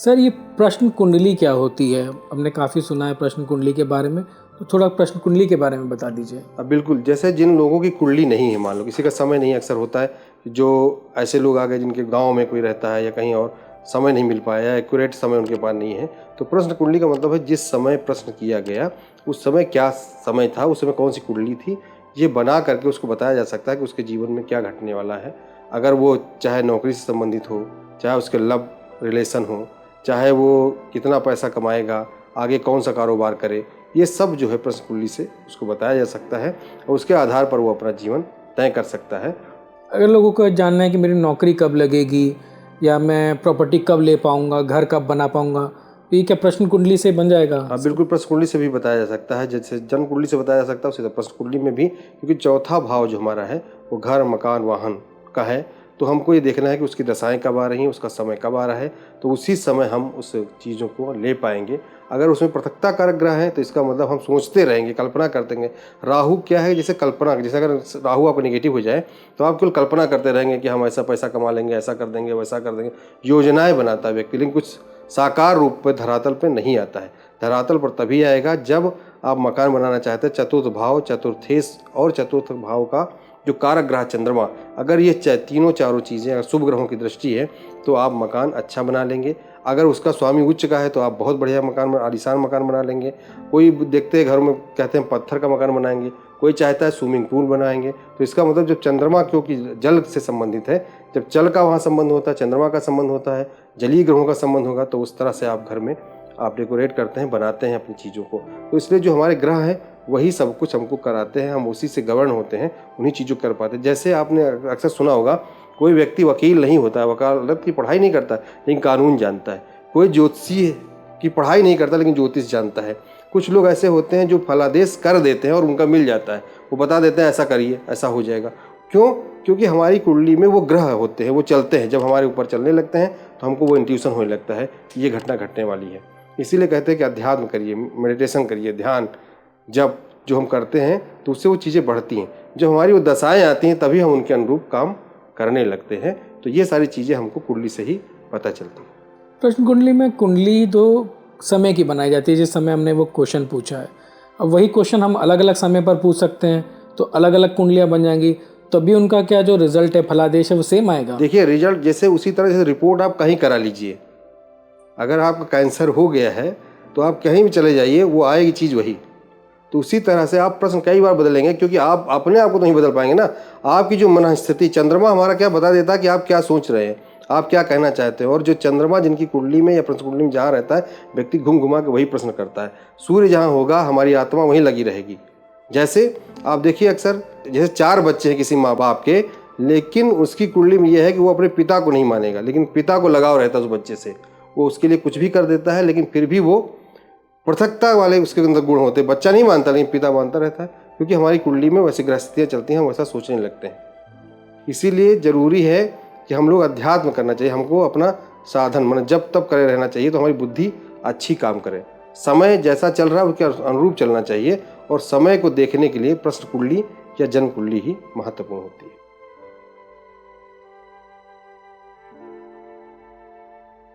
Sir ये प्रश्न कुंडली क्या होती है? हमने काफ़ी सुना है प्रश्न कुंडली के बारे में, तो थोड़ा प्रश्न कुंडली के बारे में बता दीजिए। अब बिल्कुल, जैसे जिन लोगों की कुंडली नहीं है, मान लो किसी का समय नहीं, अक्सर होता है जो ऐसे लोग आ गए जिनके गांव में कोई रहता है या कहीं और, समय नहीं मिल पाया या एक्यूरेट समय उनके पास नहीं है, तो प्रश्न कुंडली का मतलब है जिस समय प्रश्न किया गया उस समय क्या समय था, उस समय कौन सी कुंडली थी, ये बना करके उसको बताया जा सकता है कि उसके जीवन में क्या घटने वाला है। अगर वो चाहे नौकरी से संबंधित हो, चाहे उसके लव रिलेशन हो, चाहे वो कितना पैसा कमाएगा, आगे कौन सा कारोबार करे, ये सब जो है प्रश्न कुंडली से उसको बताया जा सकता है और उसके आधार पर वो अपना जीवन तय कर सकता है। अगर लोगों को जानना है कि मेरी नौकरी कब लगेगी या मैं प्रॉपर्टी कब ले पाऊंगा, घर कब बना पाऊंगा, तो ये क्या प्रश्न कुंडली से बन जाएगा? हाँ बिल्कुल, प्रश्न कुंडली से भी बताया जा सकता है, जैसे जन्म कुंडली से बताया जा सकता है उसी तरह प्रश्न कुंडली में भी, क्योंकि चौथा भाव जो हमारा है वो घर मकान वाहन का है, तो हमको ये देखना है कि उसकी दशाएं कब आ रही हैं, उसका समय कब आ रहा है, तो उसी समय हम उस चीज़ों को ले पाएंगे। अगर उसमें पृथकता कारक ग्रह है तो इसका मतलब हम सोचते रहेंगे, कल्पना करते रहेंगे। राहु क्या है, जैसे कल्पना, जैसे अगर राहु आपको नेगेटिव हो जाए तो आप केवल कल्पना करते रहेंगे कि हम ऐसा पैसा कमा लेंगे, ऐसा कर देंगे, वैसा कर देंगे, योजनाएं बनाता है व्यक्ति, लेकिन कुछ साकार रूप में धरातल पर नहीं आता है। धरातल पर तभी आएगा जब आप मकान बनाना चाहते हैं। चतुर्थ भाव, चतुर्थेश और चतुर्थ भाव का जो कारक ग्रह चंद्रमा, अगर ये तीनों चारों चीज़ें अगर शुभ ग्रहों की दृष्टि है तो आप मकान अच्छा बना लेंगे। अगर उसका स्वामी उच्च का है तो आप बहुत बढ़िया मकान, आलीशान मकान बना लेंगे। कोई देखते हैं घर में कहते हैं पत्थर का मकान बनाएंगे, कोई चाहता है स्विमिंग पूल बनाएंगे। तो इसका मतलब जब चंद्रमा, क्योंकि जल से संबंधित है, जब जल का वहाँ संबंध होता है, चंद्रमा का संबंध होता है, जलीय ग्रहों का संबंध होगा, तो उस तरह से आप घर में आप डेकोरेट करते हैं, बनाते हैं अपनी चीज़ों को। तो इसलिए जो हमारे ग्रह हैं वही सब कुछ हमको कराते हैं, हम उसी से गवर्न होते हैं, उन्हीं चीज़ों को कर पाते हैं। जैसे आपने अक्सर सुना होगा, कोई व्यक्ति वकील नहीं होता है, वकालत की पढ़ाई नहीं करता लेकिन कानून जानता है। कोई ज्योतिषी की पढ़ाई नहीं करता लेकिन ज्योतिष जानता है। कुछ लोग ऐसे होते हैं जो फलादेश कर देते हैं और उनका मिल जाता है, वो बता देते हैं ऐसा करिए ऐसा हो जाएगा। क्यों? क्योंकि हमारी कुंडली में वो ग्रह होते हैं, वो चलते हैं, जब हमारे ऊपर चलने लगते हैं तो हमको वो इंट्यूशन होने लगता है कि ये घटना घटने वाली है। इसीलिए कहते हैं कि अध्यात्म करिए, मेडिटेशन करिए, ध्यान जब जो हम करते हैं तो उससे वो चीज़ें बढ़ती हैं। जब हमारी वो दशाएं आती हैं तभी हम उनके अनुरूप काम करने लगते हैं। तो ये सारी चीज़ें हमको कुंडली से ही पता चलती हैं। प्रश्न कुंडली में कुंडली तो समय की बनाई जाती है, जिस समय हमने वो क्वेश्चन पूछा है। अब वही क्वेश्चन हम अलग अलग समय पर पूछ सकते हैं, तो अलग अलग कुंडलियाँ बन जाएंगी, तभी उनका क्या जो रिजल्ट है, फलादेश है, वो सेम आएगा। देखिए रिजल्ट जैसे उसी तरह से रिपोर्ट आप कहीं करा लीजिए। अगर आपका कैंसर हो गया है तो आप कहीं भी चले जाइए, वो आएगी चीज़ वही। तो उसी तरह से आप प्रश्न कई बार बदलेंगे, क्योंकि आप अपने आप को तो नहीं बदल पाएंगे ना। आपकी जो मन स्थिति, चंद्रमा हमारा क्या बता देता है कि आप क्या सोच रहे हैं, आप क्या कहना चाहते हैं। और जो चंद्रमा जिनकी कुंडली में या प्रश्न कुंडली में जहाँ रहता है, व्यक्ति घूम घुमा के वही प्रश्न करता है। सूर्य जहाँ होगा हमारी आत्मा वहीं लगी रहेगी। जैसे आप देखिए अक्सर, जैसे 4 बच्चे हैं किसी माँ बाप के, लेकिन उसकी कुंडली में यह है कि वो अपने पिता को नहीं मानेगा, लेकिन पिता को लगाव रहता है उस बच्चे से, वो उसके लिए कुछ भी कर देता है, लेकिन फिर भी वो पृथकता वाले उसके अंदर गुण होते हैं। बच्चा नहीं मानता लेकिन पिता मानता रहता है, क्योंकि हमारी कुंडली में वैसी गृहस्थितियाँ चलती हैं, हम वैसा सोचने लगते हैं। इसीलिए ज़रूरी है कि हम लोग अध्यात्म करना चाहिए, हमको अपना साधन मतलब जब तब करे रहना चाहिए, तो हमारी बुद्धि अच्छी काम करे। समय जैसा चल रहा है उसके अनुरूप चलना चाहिए, और समय को देखने के लिए प्रश्न कुंडली या जन्म कुंडली ही महत्वपूर्ण होती है।